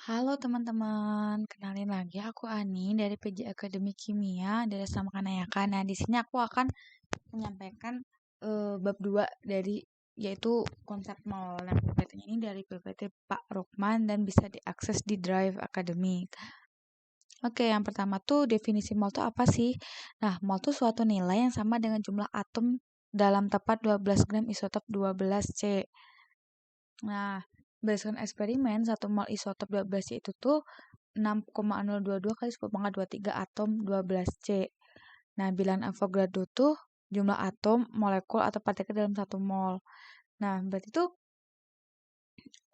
Halo teman-teman, kenalin lagi aku Ani dari PJ Akademi Kimia dari Asrama Kanayakan. Nah, di sini aku akan menyampaikan bab 2 dari yaitu konsep mall. Nah, PPT ini dari PPT Pak Rukman dan bisa diakses di Drive Akademik. Oke, yang pertama tuh definisi mol tuh apa sih? Nah, mol tuh suatu nilai yang sama dengan jumlah atom dalam tepat 12 gram isotop 12C. Nah, berdasarkan eksperimen, 1 mol isotop 12C itu tuh 6,022 kali 10 pangkat 23 atom 12C. Nah, bilangan Avogadro tuh jumlah atom, molekul, atau partikel dalam 1 mol. Nah, berarti tuh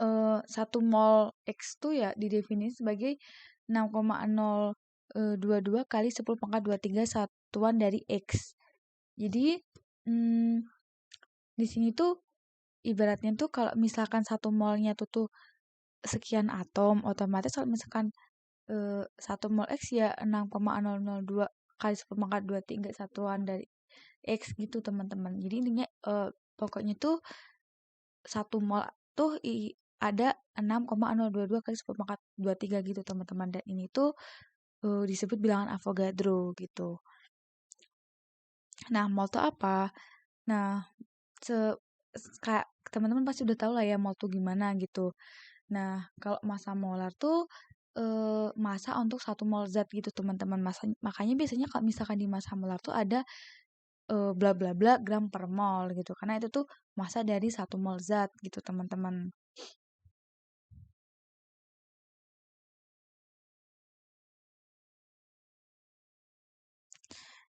1 mol X tuh ya didefinisi sebagai 6,022 kali 10 pangkat 23 satuan dari X. Jadi, hmm, di sini tuh ibaratnya tuh kalau misalkan 1 molnya tuh sekian atom, otomatis kalau misalkan 1 mol X ya 6,002 kali 10 pangkat 23 satuan dari X gitu teman-teman. Jadi intinya pokoknya tuh 1 mol tuh ada 6,022 kali 10 pangkat 23 gitu teman-teman. Dan ini tuh disebut bilangan Avogadro gitu. Nah, mol tuh apa? Nah, se kayak teman-teman pasti udah tahu lah ya mol tuh gimana gitu. Nah, kalau massa molar tuh massa untuk 1 mol zat gitu teman-teman. Makanya biasanya kalau misalkan di massa molar tuh ada bla bla bla gram per mol gitu. Karena itu tuh massa dari 1 mol zat gitu teman-teman.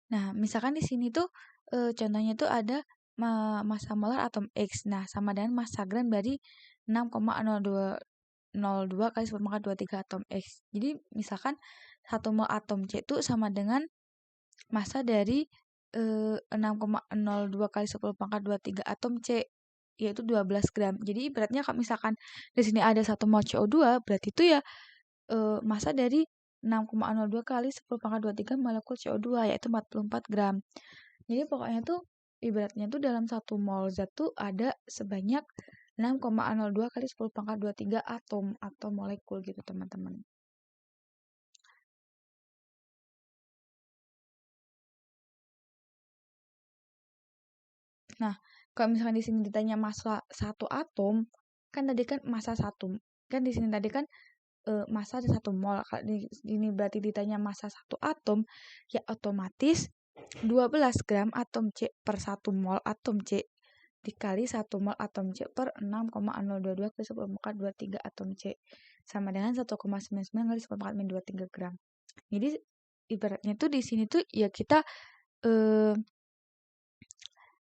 Nah, misalkan di sini tuh contohnya tuh ada massa molar atom X. Nah, sama dengan massa gram dari 6,02 kali 10 pangkat 23 atom X. Jadi misalkan 1 mol atom C itu sama dengan massa dari 6,02 kali 10 pangkat 23 atom C, yaitu 12 gram. Jadi ibaratnya kalau misalkan di sini ada 1 mol CO2, berarti itu ya massa dari 6,02 kali 10 pangkat 23 molekul CO2, yaitu 44 gram. Jadi pokoknya tuh ibaratnya tuh dalam 1 mol zat tuh ada sebanyak 6,02 kali 10 pangkat 23 atom atau molekul gitu teman-teman. Nah, kalau misalkan di sini ditanya massa satu atom, kan tadi kan massa satu, kan di sini tadi kan massa ada 1 mol. Kalau di ini berarti ditanya massa satu atom, ya otomatis 12 gram atom C per 1 mol atom C dikali 1 mol atom C per 6,022 kali 10 pangkat 23 atom C sama dengan 1,99 kali 10 pangkat 23 gram. Jadi ibaratnya tuh di sini tuh ya kita eh,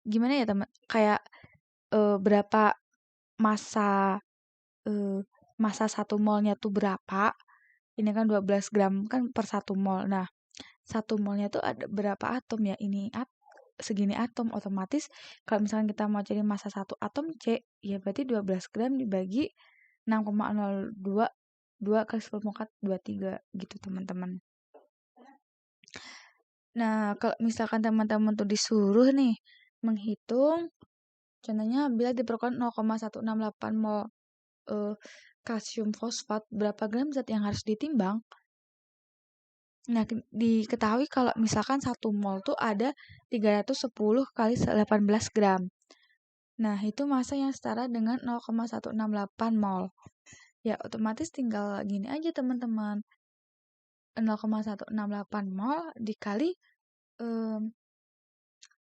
gimana ya teman, kayak berapa massa eh, massa 1 molnya tuh berapa. Ini kan 12 gram kan per 1 mol. Nah, 1 molnya tuh ada berapa atom ya? Ini segini atom. Otomatis kalau misalkan kita mau cari massa 1 atom C, ya berarti 12 gram dibagi 6,022 kali 10 pangkat 23 gitu teman-teman. Nah, kalau misalkan teman-teman tuh disuruh nih menghitung, contohnya bila diperlukan 0,168 mol eh, kalsium fosfat, berapa gram zat yang harus ditimbang? Nah, diketahui kalau misalkan 1 mol tuh ada 310 kali 18 gram. Nah, itu massa yang setara dengan 0,168 mol. Ya, otomatis tinggal gini aja teman-teman. 0,168 mol dikali em,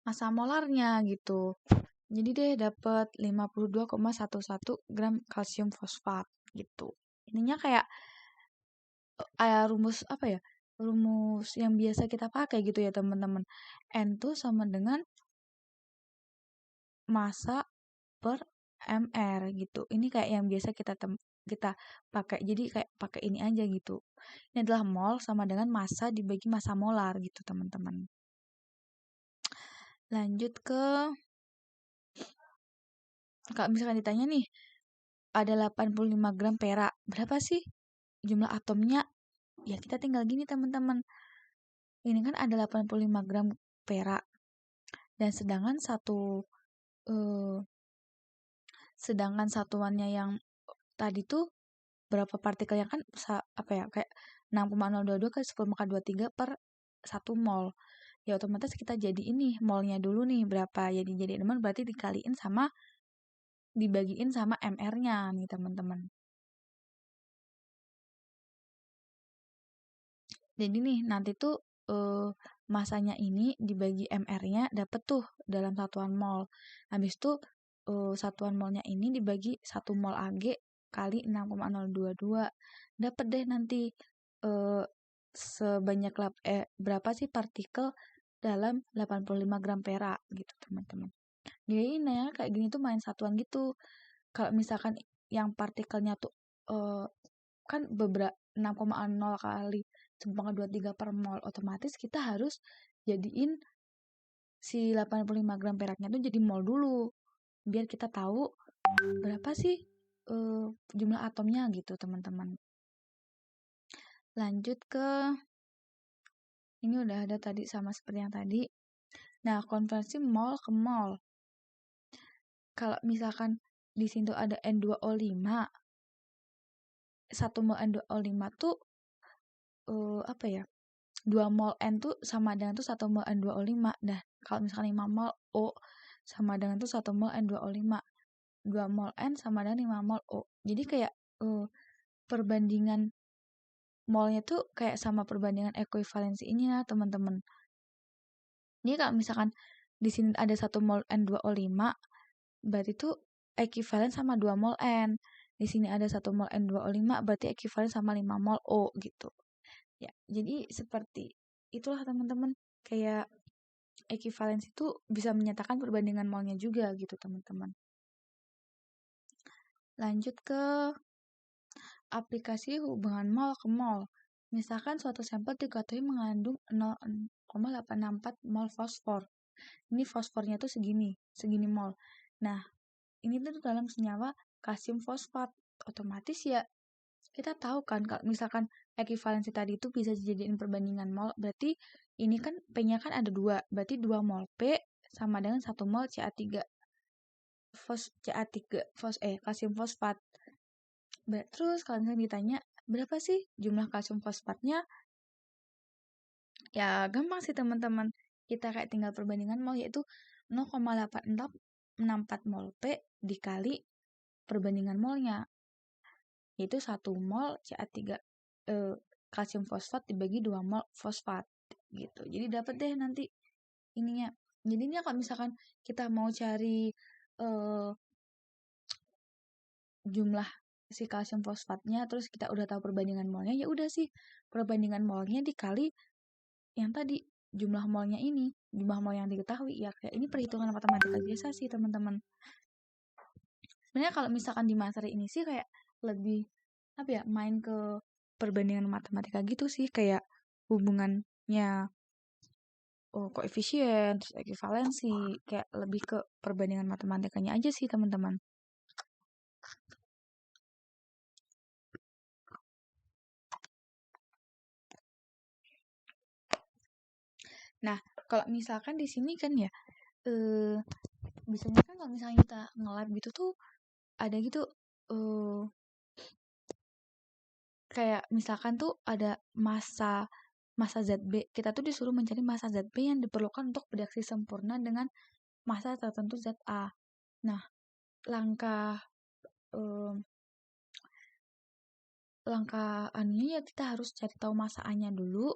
massa molarnya gitu. Jadi deh dapat 52,11 gram kalsium fosfat gitu. Ininya kayak rumus apa ya? Rumus yang biasa kita pakai gitu ya teman-teman. N tuh sama dengan massa per mr gitu. Ini kayak yang biasa kita pakai. Jadi kayak pakai ini aja gitu. Ini adalah mol sama dengan massa dibagi massa molar gitu teman-teman. Lanjut ke kalau misalkan ditanya nih, ada 85 gram perak. Berapa sih jumlah atomnya? Ya kita tinggal gini teman-teman. Ini kan ada 85 gram perak. Dan eh, sedangkan satuannya yang tadi tuh berapa partikelnya kan apa ya kayak 6,022 kali 10⁻23 per 1 mol. Ya otomatis kita jadi ini molnya dulu nih berapa. Jadi berarti dikaliin sama dibagiin sama MR-nya nih teman-teman. Jadi nih nanti tuh masanya ini dibagi MR-nya dapet tuh dalam satuan mol. Habis itu satuan molnya ini dibagi 1 mol Ag kali 6,022. Dapet deh nanti sebanyak berapa sih partikel dalam 85 gram perak gitu teman-teman. Jadi nanya kayak gini tuh main satuan gitu. Kalau misalkan yang partikelnya tuh kan beberapa 6,0 kali 10⁻23 per mol, otomatis kita harus jadiin si 85 gram peraknya tuh jadi mol dulu biar kita tahu berapa sih jumlah atomnya gitu teman-teman. Lanjut ke ini udah ada tadi sama seperti yang tadi. Nah, konversi mol ke mol. Kalau misalkan di sini tuh ada N2O5, 1 mol N2O5 tuh apa ya? 2 mol N tuh sama dengan tuh 1 mol N2O5. Nah, kalau misalkan 5 mol O sama dengan tuh 1 mol N2O5. 2 mol N sama dengan 5 mol O. Jadi kayak perbandingan molnya tuh kayak sama perbandingan ekuivalensi ini ya, teman-teman. Jadi kalau misalkan di sini ada 1 mol N2O5, berarti tuh ekuivalen sama 2 mol N. Di sini ada 1 mol N2O5, berarti ekuivalen sama 5 mol O gitu. Ya, jadi seperti itulah teman-teman. Kayak ekuivalensi itu bisa menyatakan perbandingan molnya juga gitu teman-teman. Lanjut ke aplikasi hubungan mol ke mol. Misalkan suatu sampel diketahui mengandung 0,864 mol fosfor. Ini fosfornya tuh segini mol. Nah, ini tuh dalam senyawa kalsium fosfat. Otomatis ya kita tahu kan kalau misalkan ekuivalensi tadi itu bisa dijadiin perbandingan mol, berarti ini kan P-nya kan ada 2, berarti 2 mol P sama dengan 1 mol Ca3 kalsium fosfat. Terus kalau misalnya ditanya berapa sih jumlah kalsium fosfatnya, ya gampang sih teman-teman, kita kayak tinggal perbandingan mol, yaitu 0,864 mol P dikali perbandingan molnya, yaitu 1 mol Ca3 kalsium fosfat dibagi 2 mol fosfat gitu. Jadi dapat deh nanti ininya. Jadinya kalau misalkan kita mau cari jumlah si kalsium fosfatnya, terus kita udah tahu perbandingan molnya, ya udah sih perbandingan molnya dikali yang tadi jumlah molnya ini, jumlah mol yang diketahui. Ya kayak ini perhitungan matematika biasa sih teman-teman. Sebenarnya kalau misalkan di materi ini sih kayak lebih apa ya, main ke perbandingan matematika gitu sih, kayak hubungannya koefisien, terus ekuivalensi, kayak lebih ke perbandingan matematikanya aja sih teman-teman. Nah, kalau misalkan di sini kan ya, biasanya kan kalau misalnya kita nge-lab gitu tuh ada gitu kayak misalkan tuh ada massa ZB. Kita tuh disuruh mencari massa ZB yang diperlukan untuk bereaksi sempurna dengan massa tertentu ZA. Nah, langkah anunya ya kita harus cari tahu massa A-nya dulu.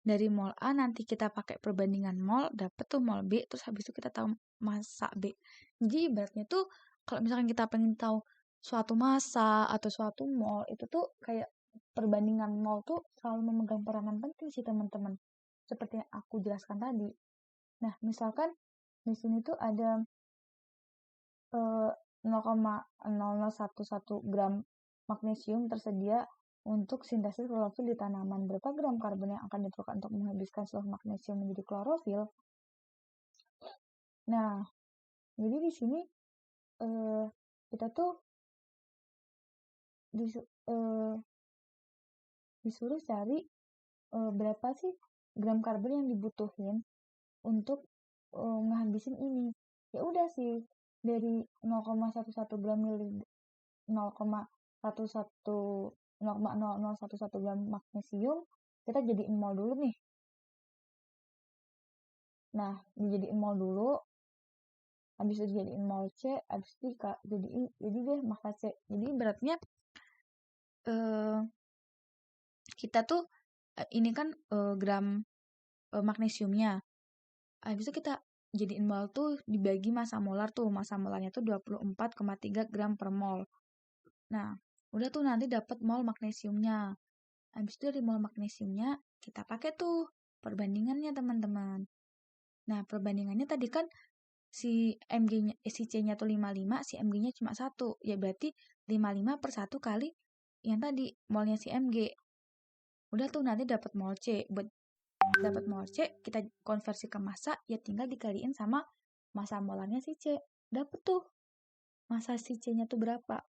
Dari mol A nanti kita pakai perbandingan mol, dapet tuh mol B, terus habis itu kita tahu massa B. Jadi ibaratnya tuh kalau misalkan kita pengen tahu suatu massa atau suatu mol, itu tuh kayak perbandingan mol tuh selalu memegang peranan penting sih teman-teman. Seperti yang aku jelaskan tadi. Nah, misalkan di sini tuh ada 0,0011 gram magnesium tersedia untuk sintesis klorofil di tanaman. Berapa gram karbon yang akan diperlukan untuk menghabiskan seluruh magnesium menjadi klorofil? Nah, jadi di sini kita tuh disuruh cari berapa sih gram karbon yang dibutuhin untuk ngehabisin ini. Ya udah sih, dari 0,11 gram 0,0011 gram magnesium, kita jadiin mol dulu nih. Nah, dijadiin mol dulu, habis itu jadiin mol C, habis itu jadi deh massa C. Jadi beratnya kita tuh ini kan gram magnesiumnya. Habis itu kita jadiin mol tuh dibagi massa molar tuh. Massa molarnya tuh 24,3 gram per mol. Nah, udah tuh nanti dapat mol magnesiumnya. Habis itu dari mol magnesiumnya kita pakai tuh perbandingannya teman-teman. Nah, perbandingannya tadi kan si Mg-nya si C-nya tuh 55, si Mg-nya cuma 1. Ya berarti 55 per 1 kali yang tadi molnya si Mg. Udah tuh nanti dapat mol C. Buat dapat mol C, kita konversi ke massa, ya tinggal dikaliin sama massa molarnya si C. Dapat tuh massa si C-nya tuh berapa.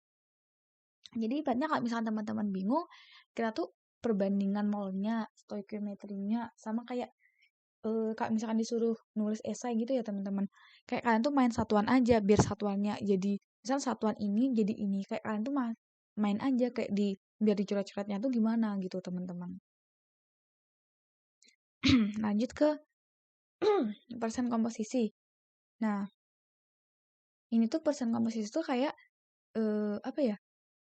Jadi ibaratnya kalau misalnya teman-teman bingung, kita tuh perbandingan molnya, stoikiometrinya, sama kayak kalau misalkan disuruh nulis esai gitu ya teman-teman. Kayak kalian tuh main satuan aja, biar satuannya jadi, misal satuan ini jadi ini. Kayak kalian tuh main aja kayak biar dicoret-coretnya tuh gimana gitu teman-teman. Lanjut ke persen komposisi. Nah, ini tuh persen komposisi tuh kayak apa ya?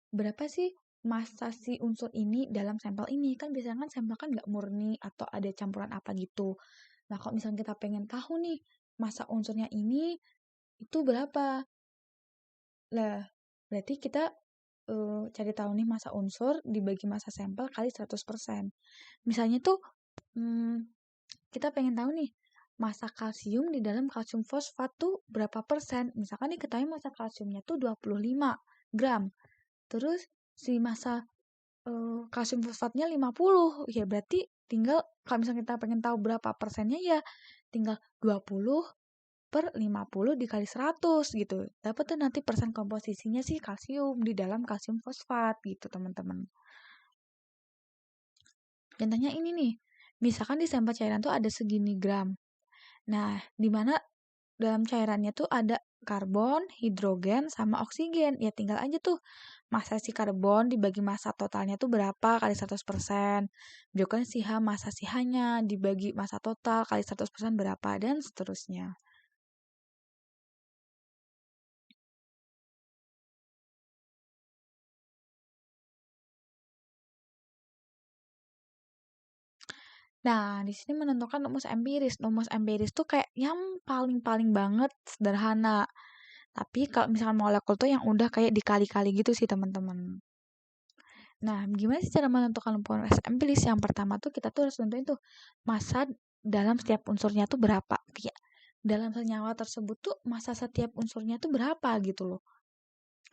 Berapa sih massa si unsur ini dalam sampel ini? Kan biasanya kan sampel kan nggak murni atau ada campuran apa gitu. Nah, kalau misalnya kita pengen tahu nih massa unsurnya ini itu berapa? Lah, berarti kita cari tahu nih massa unsur dibagi massa sampel kali 100%. Misalnya tuh kita pengen tahu nih massa kalsium di dalam kalsium fosfat tuh berapa persen. Misalkan diketahui massa kalsiumnya tuh 25 gram. Terus si massa kalsium fosfatnya 50. Ya berarti tinggal kalau misalnya kita pengen tahu berapa persennya ya tinggal 20 per 50 dikali 100 gitu. Dapat tuh nanti persen komposisinya sih kalsium di dalam kalsium fosfat gitu teman-teman. Contohnya ini nih, misalkan di sampel cairan tuh ada segini gram. Nah, di mana dalam cairannya tuh ada karbon, hidrogen, sama oksigen. Ya tinggal aja tuh massa si karbon dibagi massa totalnya tuh berapa kali 100%. Juga si H, massa si H-nya dibagi massa total kali 100% berapa, dan seterusnya. Nah, di sini menentukan rumus empiris. Rumus empiris tuh kayak yang paling-paling banget sederhana. Tapi kalau misalkan molekul tuh yang udah kayak dikali-kali gitu sih teman-teman. Nah, gimana sih cara menentukan rumus empiris? Yang pertama tuh kita tuh harus tentuin tuh massa dalam setiap unsurnya tuh berapa. Kayak dalam senyawa tersebut tuh massa setiap unsurnya tuh berapa gitu loh.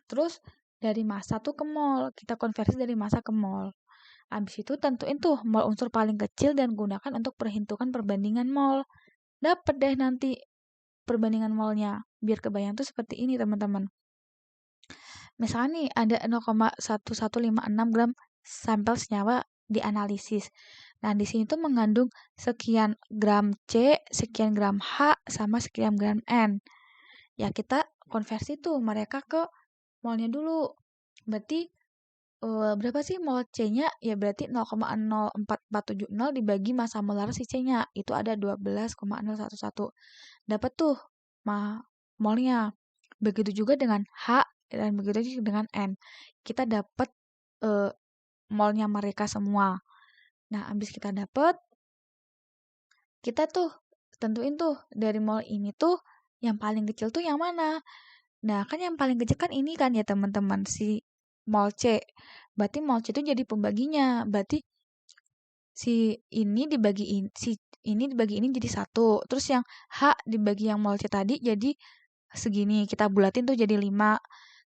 Terus dari massa tuh ke mol. Kita konversi dari massa ke mol. Habis itu tentuin tuh mol unsur paling kecil dan gunakan untuk perhitungan perbandingan mol. Dapat deh nanti perbandingan molnya. Biar kebayang tuh seperti ini teman-teman. Misalnya nih ada 0,1156 gram sampel senyawa dianalisis. Nah, di sini tuh mengandung sekian gram C, sekian gram H, sama sekian gram N. Ya, kita konversi tuh mereka ke molnya dulu. Berarti berapa sih mol C-nya? Ya berarti 0,04470 dibagi massa molar si C-nya. Itu ada 12,011. Dapat tuh molnya. Begitu juga dengan H dan begitu juga dengan N. Kita dapat molnya mereka semua. Nah, habis kita dapat, kita tuh tentuin tuh dari mol ini tuh yang paling kecil tuh yang mana. Nah, kan yang paling kecil kan ini kan ya teman-teman, si mol C. Berarti mol C itu jadi pembaginya. Berarti si ini dibagi ini jadi 1. Terus yang H dibagi yang mol C tadi jadi segini. Kita bulatin tuh jadi 5.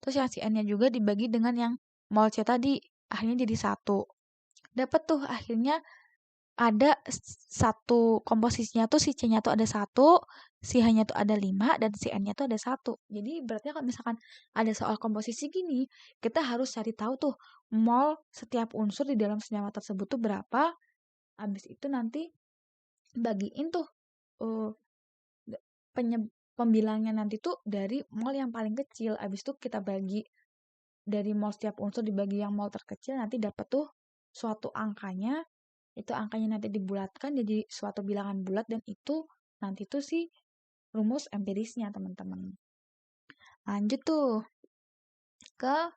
Terus yang si N-nya juga dibagi dengan yang mol C tadi. Akhirnya jadi 1. Dapat tuh akhirnya ada satu komposisinya tuh si C-nya tuh ada 1, si H-nya tuh ada 5, dan si N-nya tuh ada 1. Jadi berarti kalau misalkan ada soal komposisi gini, kita harus cari tahu tuh mol setiap unsur di dalam senyawa tersebut tuh berapa. Habis itu nanti bagiin tuh uh, pembilangnya nanti tuh dari mol yang paling kecil. Habis itu kita bagi dari mol setiap unsur dibagi yang mol terkecil, nanti dapat tuh suatu angkanya. Itu angkanya nanti dibulatkan jadi suatu bilangan bulat, dan itu nanti tuh si rumus empirisnya, teman-teman. Lanjut tuh ke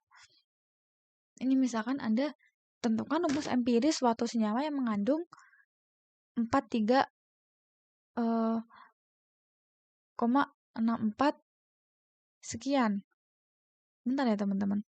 ini, misalkan Anda tentukan rumus empiris suatu senyawa yang mengandung 43,64 sekian. Bentar ya teman-teman.